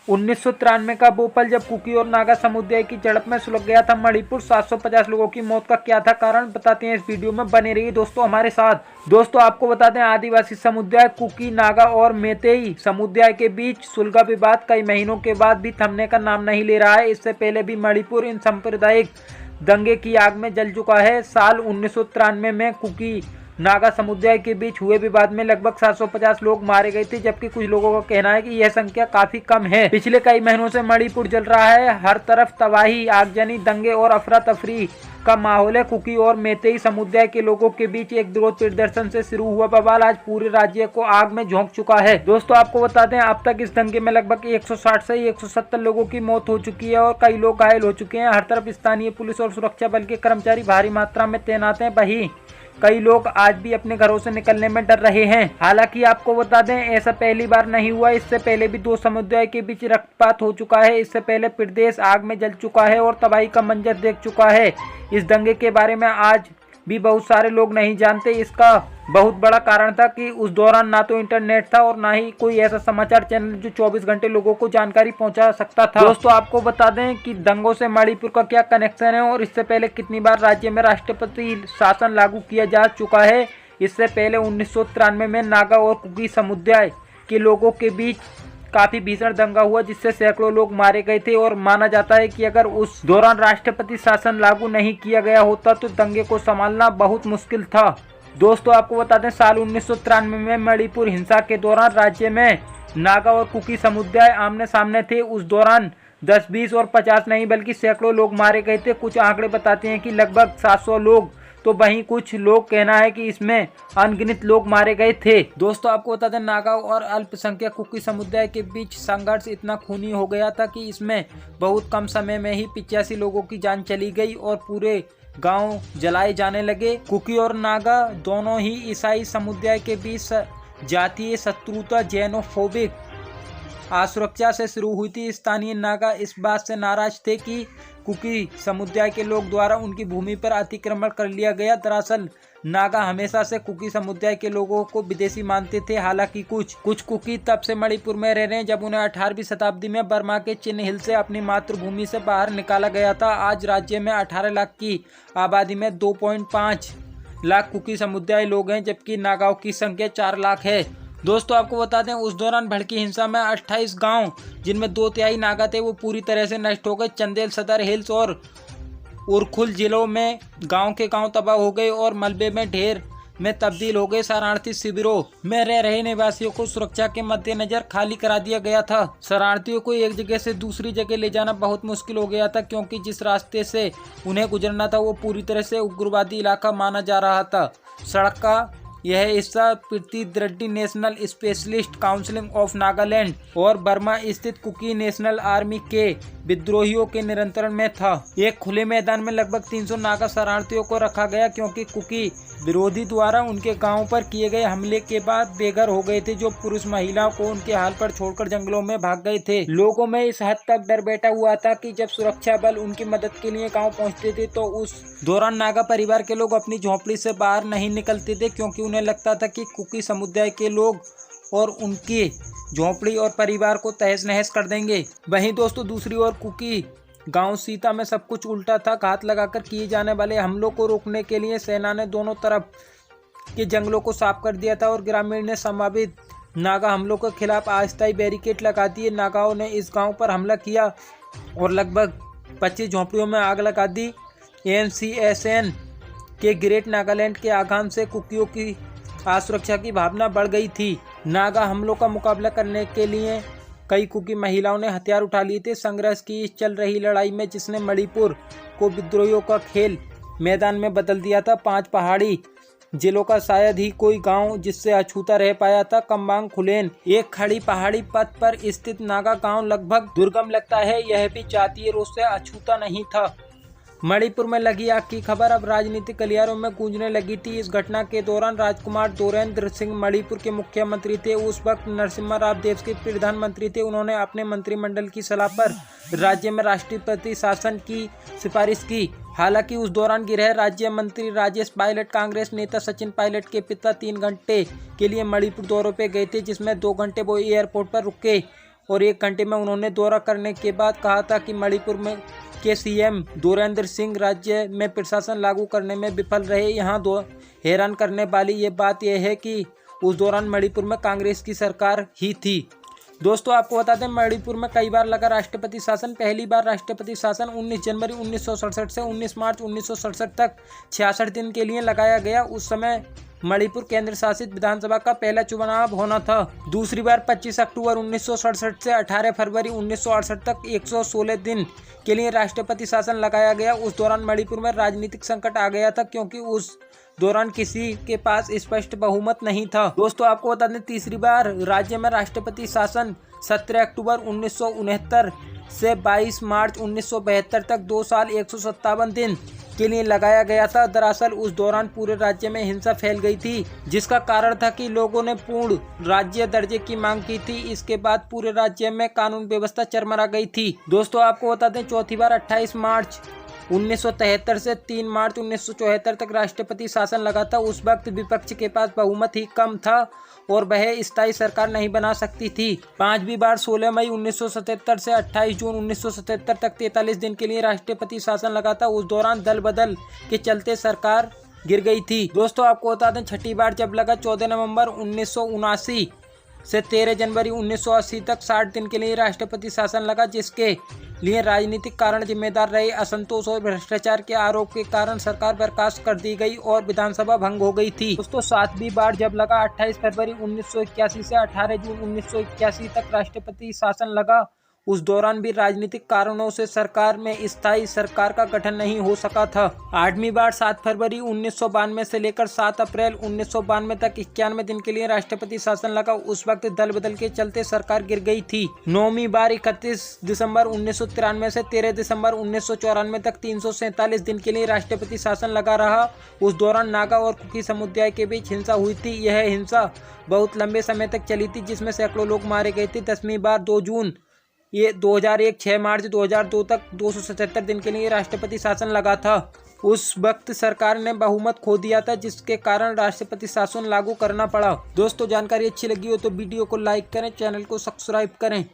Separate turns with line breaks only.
1993 का वो पल जब कुकी और नागा समुदाय की झड़प में सुलग गया था मणिपुर। 750 लोगों की मौत का क्या था कारण, बताते हैं इस वीडियो में, बने रहिए दोस्तों हमारे साथ। दोस्तों आपको बता दें, आदिवासी समुदाय कुकी, नागा और मेतेई समुदाय के बीच सुलगा विवाद कई महीनों के बाद भी थमने का नाम नहीं ले रहा है। इससे पहले भी मणिपुर इन सांप्रदायिक दंगे की आग में जल चुका है। साल 1993 में कुकी नागा समुदाय के बीच हुए विवाद में लगभग 750 लोग मारे गए थे, जबकि कुछ लोगों का कहना है कि यह संख्या काफी कम है। पिछले कई महीनों से मणिपुर जल रहा है, हर तरफ तबाही, आगजनी, दंगे और अफरा तफरी का माहौल है। कुकी और मेतेई समुदाय के लोगों के बीच एक विरोध प्रदर्शन से शुरू हुआ बवाल आज पूरे राज्य को आग में झोंक चुका है। दोस्तों आपको बता दें, अब तक इस दंगे में लगभग 160 से 170 लोगों की मौत हो चुकी है और कई लोग घायल हो चुके हैं। हर तरफ स्थानीय पुलिस और सुरक्षा बल के कर्मचारी भारी मात्रा में तैनात हैं। वहीं कई लोग आज भी अपने घरों से निकलने में डर रहे हैं। हालांकि आपको बता दें, ऐसा पहली बार नहीं हुआ, इससे पहले भी दो समुदाय के बीच रक्तपात हो चुका है। इससे पहले प्रदेश आग में जल चुका है और तबाही का मंजर देख चुका है। इस दंगे के बारे में आज भी बहुत सारे लोग नहीं जानते। इसका बहुत बड़ा कारण था कि उस दौरान ना तो इंटरनेट था और ना ही कोई ऐसा समाचार चैनल जो 24 घंटे लोगों को जानकारी पहुंचा सकता था। दोस्तों आपको बता दें कि दंगों से मणिपुर का क्या कनेक्शन है और इससे पहले कितनी बार राज्य में राष्ट्रपति शासन लागू किया जा चुका है। इससे पहले 1993 में नागा और कुकी समुदाय के लोगों के बीच काफी भीषण दंगा हुआ, जिससे सैकड़ों लोग मारे गए थे और माना जाता है कि अगर उस दौरान राष्ट्रपति शासन लागू नहीं किया गया होता तो दंगे को संभालना बहुत मुश्किल था। दोस्तों आपको बता दें, साल 1993 में मणिपुर हिंसा के दौरान राज्य में नागा और कुकी समुदाय आमने सामने थे। उस दौरान 10, 20 और 50 नहीं बल्कि सैकड़ों लोग मारे गए थे। कुछ आंकड़े बताते हैं कि लगभग 700 लोग, तो वहीं कुछ लोग कहना है कि इसमें अनगिनत लोग मारे गए थे। दोस्तों आपको बता दें, नागा और अल्पसंख्यक कुकी समुदाय के बीच संघर्ष इतना खूनी हो गया था कि इसमें बहुत कम समय में ही 85 लोगों की जान चली गई और पूरे गांव जलाए जाने लगे। कुकी और नागा दोनों ही ईसाई समुदाय के बीच जातीय शत्रुता, जेनोफोबिक असुरक्षा से शुरू हुई थी। स्थानीय नागा इस बात से नाराज थे कि कुकी समुदाय के लोग द्वारा उनकी भूमि पर अतिक्रमण कर लिया गया। दरअसल नागा हमेशा से कुकी समुदाय के लोगों को विदेशी मानते थे। हालांकि कुछ कुकी तब से मणिपुर में रह रहे हैं जब उन्हें 18वीं शताब्दी में बर्मा के चिन्ह हिल से अपनी मातृभूमि से बाहर निकाला गया था। आज राज्य में 18 लाख की आबादी में 2.5 लाख कुकी समुदाय लोग हैं, जबकि नागाओं की संख्या 4 लाख है। दोस्तों आपको बता दें, उस दौरान भड़की हिंसा में 28 गांव, जिनमें 2/3 नागा थे, वो पूरी तरह से नष्ट हो गए। चंदेल, सदर हिल्स और उरखुल जिलों में गांव के गांव तबाह हो गए और मलबे में ढेर में तब्दील हो गए। शरणार्थी शिविरों में रह रहे निवासियों को सुरक्षा के मद्देनजर खाली करा दिया गया था। शरणार्थियों को एक जगह से दूसरी जगह ले जाना बहुत मुश्किल हो गया था, क्योंकि जिस रास्ते से उन्हें गुजरना था वो पूरी तरह से उग्रवादी इलाका माना जा रहा था। सड़क का यह हिस्सा Preeti Reddy national specialist council of Nagaland और बर्मा स्थित कुकी नेशनल आर्मी के विद्रोहियों के नियंत्रण में था। एक खुले मैदान में लगभग 300 नागा शरणार्थियों को रखा गया, क्योंकि कुकी विरोधी द्वारा उनके गांव पर किए गए हमले के बाद बेघर हो गए थे, जो पुरुष महिलाओं को उनके हाल पर छोड़कर जंगलों में भाग गए थे। लोगों में इस हद तक डर बैठा हुआ था कि जब सुरक्षा बल उनकी मदद के लिए गाँव पहुँचते थे तो उस दौरान नागा परिवार के लोग अपनी झोंपड़ी से बाहर नहीं निकलते थे, क्योंकि उन्हें लगता था कि कुकी समुदाय के लोग और उनकी झोंपड़ी और परिवार को तहस नहस कर देंगे। वहीं दोस्तों दूसरी ओर कुकी गांव सीता में सब कुछ उल्टा था। घात लगाकर किए जाने वाले हमलों को रोकने के लिए सेना ने दोनों तरफ के जंगलों को साफ कर दिया था और ग्रामीण ने संभावित नागा हमलों के खिलाफ अस्थायी बैरिकेड लगा दिए। नागाओं ने इस गांव पर हमला किया और लगभग 25 झोंपड़ियों में आग लगा दी। NCSN के ग्रेट नागालैंड के आगमन से कुकियों की असुरक्षा की भावना बढ़ गई थी। नागा हमलों का मुकाबला करने के लिए कई कुकी महिलाओं ने हथियार उठा लिए थे। संघर्ष की इस चल रही लड़ाई में, जिसने मणिपुर को विद्रोहियों का खेल मैदान में बदल दिया था, 5 पहाड़ी जिलों का शायद ही कोई गांव जिससे अछूता रह पाया था। कम्बांग खुलेन, एक खड़ी पहाड़ी पथ पर स्थित नागा गांव लगभग दुर्गम लगता है, यह भी जातीय रूप से अछूता नहीं था। मणिपुर में लगी आग की खबर अब राजनीतिक गलियारों में गूंजने लगी थी। इस घटना के दौरान राजकुमार दोरेंद्र सिंह मणिपुर के मुख्यमंत्री थे। उस वक्त नरसिम्हा राव देश के प्रधानमंत्री थे। उन्होंने अपने मंत्रिमंडल की सलाह पर राज्य में राष्ट्रपति शासन की सिफारिश की। हालांकि उस दौरान गृह राज्य मंत्री राजेश पायलट, कांग्रेस नेता सचिन पायलट के पिता 3 घंटे के लिए मणिपुर दौरे पे गए थे, जिसमें 2 घंटे वो एयरपोर्ट पर रुके और 1 घंटे में उन्होंने दौरा करने के बाद कहा था कि मणिपुर में के सीएम दोरेंद्र सिंह राज्य में प्रशासन लागू करने में विफल रहे। यहाँ हैरान करने वाली ये बात यह है कि उस दौरान मणिपुर में कांग्रेस की सरकार ही थी। दोस्तों आपको बता दें, मणिपुर में कई बार लगा राष्ट्रपति शासन। पहली बार राष्ट्रपति शासन 19 जनवरी 1967 से 19 मार्च 1967 तक 66 दिन के लिए लगाया गया। उस समय मणिपुर केंद्र शासित विधानसभा का पहला चुनाव होना था। दूसरी बार 25 अक्टूबर 1967 से 18 फरवरी 1968 तक 116 दिन के लिए राष्ट्रपति शासन लगाया गया। उस दौरान मणिपुर में राजनीतिक संकट आ गया था, क्योंकि उस दौरान किसी के पास स्पष्ट बहुमत नहीं था। दोस्तों आपको बता दें, तीसरी बार राज्य में राष्ट्रपति शासन 17 अक्टूबर 1969 से 22 मार्च 1972 तक 2 साल 157 दिन के लिए लगाया गया था। दरअसल उस दौरान पूरे राज्य में हिंसा फैल गई थी, जिसका कारण था कि लोगों ने पूर्ण राज्य दर्जे की मांग की थी। इसके बाद पूरे राज्य में कानून व्यवस्था चरमरा गई थी। दोस्तों आपको बता दें, चौथी बार 28 मार्च 1973 से 3 मार्च 1974 तक राष्ट्रपति शासन लगा था। उस वक्त विपक्ष के पास बहुमत ही कम था और वह स्थायी सरकार नहीं बना सकती थी। 5वीं बार 16 मई 1977 से 28 जून 1977 तक 43 दिन के लिए राष्ट्रपति शासन लगा था। उस दौरान दल बदल के चलते सरकार गिर गई थी। दोस्तों आपको बता दें, छठी बार जब लगा 14 नवंबर 1979 से 13 जनवरी 1980 तक 60 दिन के लिए राष्ट्रपति शासन लगा, जिसके लिए राजनीतिक कारण जिम्मेदार रहे। असंतोष और भ्रष्टाचार के आरोप के कारण सरकार बर्खास्त कर दी गई और विधानसभा भंग हो गई थी। दोस्तों 7वीं बार जब लगा 28 फरवरी 1981 से 18 जून 1981 तक राष्ट्रपति शासन लगा। उस दौरान भी राजनीतिक कारणों से सरकार में स्थायी सरकार का गठन नहीं हो सका था। 8वीं बार 7 फरवरी 1992 से लेकर 7 अप्रैल 1992 तक 91 दिन के लिए राष्ट्रपति शासन लगा। उस वक्त दल बदल के चलते सरकार गिर गई थी। 9वीं बार 31 दिसंबर 1993 से 13 दिसंबर 1994 तक 347 दिन के लिए राष्ट्रपति शासन लगा रहा। उस दौरान नागा और कुकी समुदाय के बीच हिंसा हुई थी। यह हिंसा बहुत लंबे समय तक चली थी, जिसमें सैकड़ों लोग मारे गए थे। 10वीं बार 2 जून 2001 6 मार्च 2002 तक 277 दिन के लिए राष्ट्रपति शासन लगा था। उस वक्त सरकार ने बहुमत खो दिया था, जिसके कारण राष्ट्रपति शासन लागू करना पड़ा। दोस्तों जानकारी अच्छी लगी हो तो वीडियो को लाइक करें, चैनल को सब्सक्राइब करें।